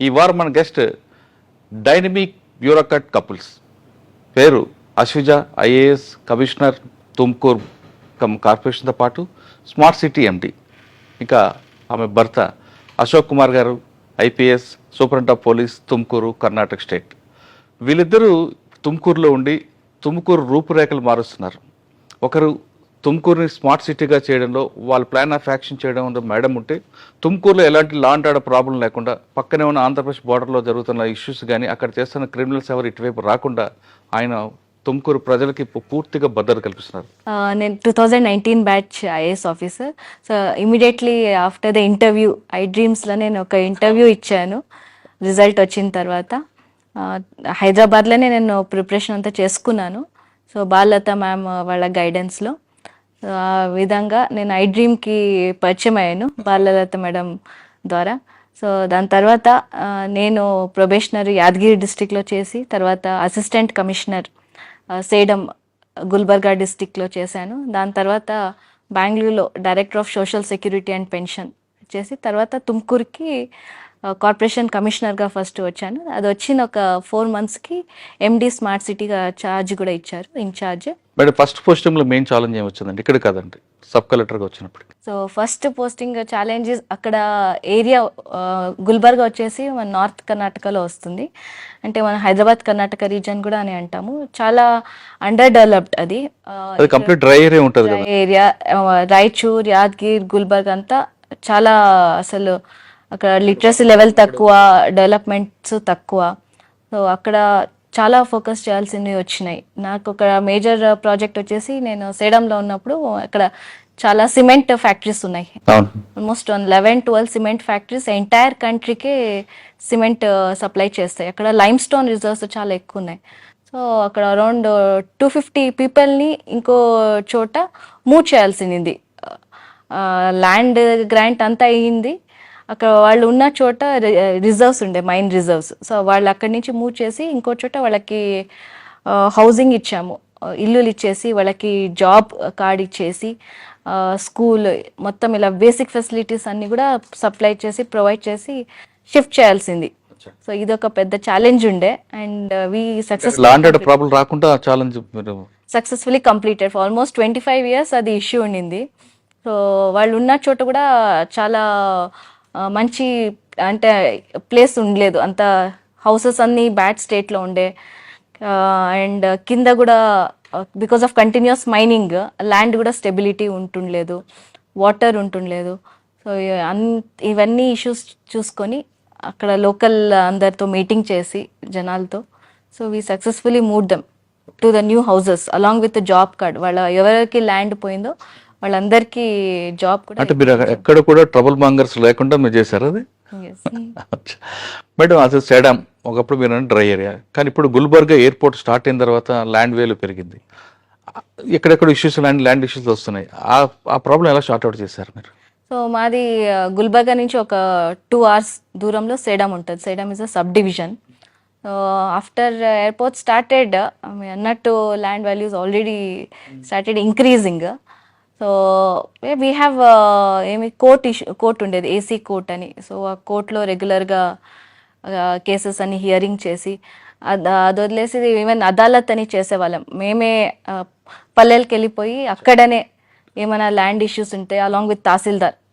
ఈ వారం మన గెస్ట్ డైనమిక్ బ్యూరోక్రాట్ కపుల్స్. పేరు అశ్విజ, ఐఏఎస్ కమిషనర్, తుమ్కూర్ కార్పొరేషన్తో పాటు స్మార్ట్ సిటీ ఎండి. ఇంకా ఆమె భర్త అశోక్ కుమార్ గారు, IPS superintendent of police, Tumkur, Karnataka state. వీళ్ళిద్దరూ తుమ్కూరులో ఉండి తుమ్కూరు రూపురేఖలు మారుస్తున్నారు. ఒకరు తుమ్కూరుని స్మార్ట్ సిటీగా చేయడంలో, వాళ్ళ ప్లాన్ ఆఫ్ యాక్షన్ చేయడంలో మేడం ఉంటే, తుమ్కూరులో ఎలాంటి లా అండ్ ఆర్డర్ ప్రాబ్లం లేకుండా పక్కనే ఉన్న ఆంధ్రప్రదేశ్ బార్డర్లో జరుగుతున్న ఇష్యూస్ కానీ, అక్కడ చేస్తున్న క్రిమినల్స్ ఎవరు ఇటువైపు రాకుండా ఆయన తుమ్కూరు ప్రజలకి పూర్తిగా భద్రత కల్పిస్తున్నారు. నేను 2019 batch IAS officer. So immediately after the interview iDreams-లో నేను ఒక ఇంటర్వ్యూ ఇచ్చాను. రిజల్ట్ వచ్చిన తర్వాత హైదరాబాద్లోనే నేను ప్రిపరేషన్ అంతా చేసుకున్నాను. సో బాలలత మ్యామ్ వాళ్ళ గైడెన్స్లో ఆ విధంగా నేను iDream-కి పరిచయం అయ్యాను బాలలత మేడం ద్వారా. సో దాని తర్వాత నేను ప్రొబేషనరీ యాదగిరి డిస్టిక్లో చేసి, తర్వాత అసిస్టెంట్ కమిషనర్ సేడం గుల్బర్గా డిస్టిక్లో చేశాను. దాని తర్వాత బెంగళూరులో director of social security and pension చేసి, తర్వాత తుమ్కూరుకి కార్పొరేషన్ కమిషనర్గా ఫస్ట్ వచ్చాను. అది వచ్చిన ఒక 4 monthsకి ఎండి స్మార్ట్ సిటీగా ఛార్జ్ కూడా ఇచ్చారు, ఇన్ఛార్జ్. మేడం ఫస్ట్ పోస్టింగ్లో మెయిన్ ఛాలెంజ్ ఏమొచ్చిందండి? ఇక్కడ కాదండి, సబ్ కలెక్టర్గా వచ్చినప్పుడు. సో ఫస్ట్ పోస్టింగ్ ఛాలెంజెస్ అక్కడ ఏరియా గుల్బర్గా వచ్చేసి మన నార్త్ కర్ణాటకలో వస్తుంది. అంటే మన హైదరాబాద్ కర్ణాటక రీజన్ కూడా అని అంటాము. చాలా అండర్ డెవలప్డ్ అది కంప్లీట్ డ్రై ఏరియా ఉంటుంది కదా. ఏరియా రాయచూర్, యాదగిరి, గుల్బర్గ్ అంతా చాలా అసలు అక్కడ లిటరసీ లెవెల్ తక్కువ, డెవలప్మెంట్స్ తక్కువ. సో అక్కడ చాలా ఫోకస్ చేయాల్సినవి వచ్చినాయి. నాకు ఒక మేజర్ ప్రాజెక్ట్ వచ్చేసి, నేను సేడంలో ఉన్నప్పుడు అక్కడ చాలా సిమెంట్ ఫ్యాక్టరీస్ ఉన్నాయి. ఆల్మోస్ట్ 11-12 సిమెంట్ ఫ్యాక్టరీస్ ఎంటైర్ కంట్రీకే సిమెంట్ సప్లై చేస్తాయి. అక్కడ లైమ్ స్టోన్ రిజర్వ్స్ చాలా ఎక్కువ ఉన్నాయి. సో అక్కడ అరౌండ్ 250 పీపుల్ని ఇంకో చోట మూవ్ చేయాల్సింది. ల్యాండ్ గ్రాంట్ అంతా అయ్యింది. అక్కడ వాళ్ళు ఉన్న చోట రిజర్వ్స్ ఉండే, మైన్ రిజర్వ్స్. సో వాళ్ళు అక్కడి నుంచి మూవ్ చేసి ఇంకో చోట వాళ్ళకి హౌసింగ్ ఇచ్చాము, ఇల్లులు ఇచ్చేసి, వాళ్ళకి జాబ్ కార్డ్ ఇచ్చేసి, స్కూల్ మొత్తం ఇలా బేసిక్ ఫెసిలిటీస్ అన్నీ కూడా సప్లై చేసి, ప్రొవైడ్ చేసి షిఫ్ట్ చేయాల్సింది. సో ఇది ఒక పెద్ద ఛాలెంజ్ ఉండే. And we successfully completed. For almost 25 years అది ఇష్యూ ఉండింది. సో వాళ్ళు ఉన్న చోట కూడా చాలా మంచి అంటే ప్లేస్ ఉండలేదు, అంత హౌసెస్ అన్నీ బ్యాడ్ స్టేట్లో ఉండే. అండ్ కింద కూడా because of continuous mining land కూడా స్టెబిలిటీ ఉంటుండలేదు, వాటర్ ఉంటుండలేదు. సో ఇవన్నీ ఇష్యూస్ చూసుకొని అక్కడ లోకల్ అందరితో మీటింగ్ చేసి జనాలతో, so we successfully move them to the new houses along with job card. వాళ్ళ ఎవరికి ల్యాండ్ పోయిందో వాళ్ళందరికీ జాబ్ కూడా. అంటే మీరు ఎక్కడ కూడా ట్రబుల్ మాంగర్స్ లేకుండా మీరు చేశారు అది. మేడం అసలు సేడం ఒకప్పుడు మీరు డ్రై ఏరియా, కానీ ఇప్పుడు గుల్బర్గా ఎయిర్పోర్ట్ స్టార్ట్ అయిన తర్వాత ల్యాండ్ వేలు పెరిగింది, ఎక్కడెక్కడ ఇష్యూస్ ల్యాండ్ ఇష్యూస్ వస్తున్నాయి. ఆ ప్రాబ్లం ఎలా షార్ట్ అవుట్ చేశారు మీరు? సో మాది గుల్బర్గా నుంచి ఒక 2 hours దూరంలో సేడం ఉంటుంది. Sedam is a sub division. So after airport started అన్నట్టు land values already started increasing. So we have ఏమి కోర్ట్ ఉండేది, ఏసీ కోర్ట్ అని. సో ఆ కోర్టులో రెగ్యులర్గా కేసెస్ అని హియరింగ్ చేసి, అది వదిలేసి ఈవెన్ అదాలత్ అని చేసేవాళ్ళం. మేమే పల్లెలకి వెళ్ళిపోయి అక్కడనే ఏమైనా ల్యాండ్ ఇష్యూస్ ఉంటే అలాంగ్ విత్ తహసీల్దార్